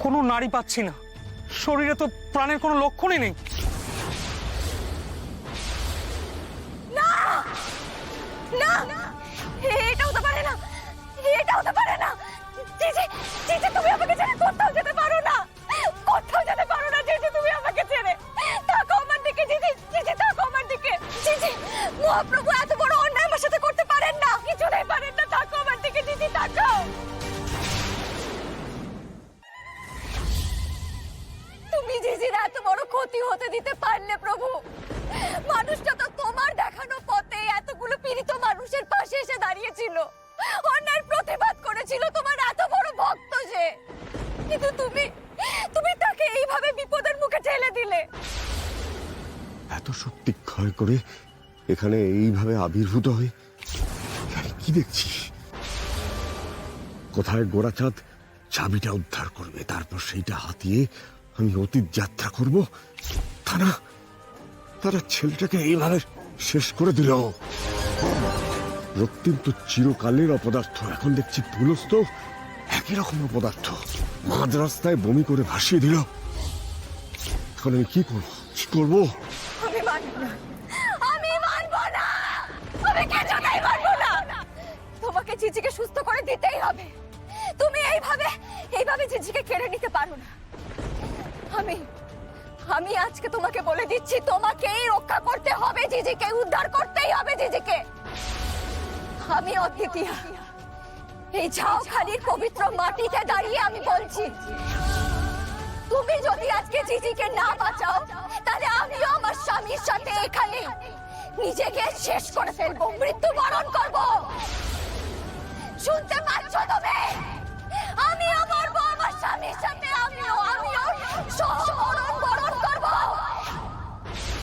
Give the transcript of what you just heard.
কোনো নাড়ি পাচ্ছি না, শরীরে তো প্রাণের কোনো লক্ষণই নেই। না না, এটা হতে পারে না, এটা হতে পারে না। জিজি, জিজি তুমি আমাকে ছেড়ে কোথাও যেতে পারো না, কোথাও যেতে পারো না জিজি, তুমি আমাকে ছেড়ে তাকাও আমার দিকে। জিজি, জিজি তাকাও আমার দিকে। জিজি, মহাপ্রভু এত বড় অন্যায় আমার সাথে করতে পারেন না, কিছুতেই পারেন না। তাকাও আমার দিকে জিজি, তাকাও। তুমি জিজির এত বড় ক্ষতি হতে দিতে পারলে প্রভু? মানুষটা তো তোমার দেখানো পথে এতগুলো পীড়িত মানুষের পাশে এসে দাঁড়িয়েছিল, অন্যায়ের প্রতিবাদ করেছিল, তোমার এত বড় ভক্ত সে, কিন্তু তুমি তুমি তাকে এইভাবে বিপদের মুখে ঠেলে দিলে। এত শক্তি ক্ষয় করে এখানে এইভাবে আবির্ভূত হয়ে আমি কি দেখছি? কোথায় গোরাচাঁদ চাবিটা উদ্ধার করবে, তারপর সেইটা হাতিয়ে আমি অতীত যাত্রা করব। তারা ছেলেটাকে এইভাবে শেষ করে দিল। রক্তিম তো চিরকালের অপদার্থ, এখন দেখছি পুলস্ত একই রকম অপদার্থ। মাঝ রাস্তায় বমি করে ভাসিয়ে দিল। এখন আমি কি করবো, কি করবো? আমি মানব না, আমি মানব না, আমি কিছুতেই মানব না। তোমাকে জিজিকে সুস্থ করে দিতেই হবে। তুমি এইভাবে জিজিকে কেড়ে নিতে পারো না। আমি আজকে তোমাকে বলে দিচ্ছি, তোমাকেই রক্ষা করতে হবে জিজিকে, উদ্ধার করতেই হবে জিজিকে। আমি অদ্বিতীয়া, এই ঝাউখালির পবিত্র মাটিতে দাঁড়িয়ে আমি বলছি, তুমি যদি আজকে জিজিকে না বাঁচাও, তাহলে আমিও আমার স্বামীর সাথে এখানে নিজেকে শেষ করে ফেলবো, মৃত্যুবরণ করব। শুনতে পাচ্ছ তুমি?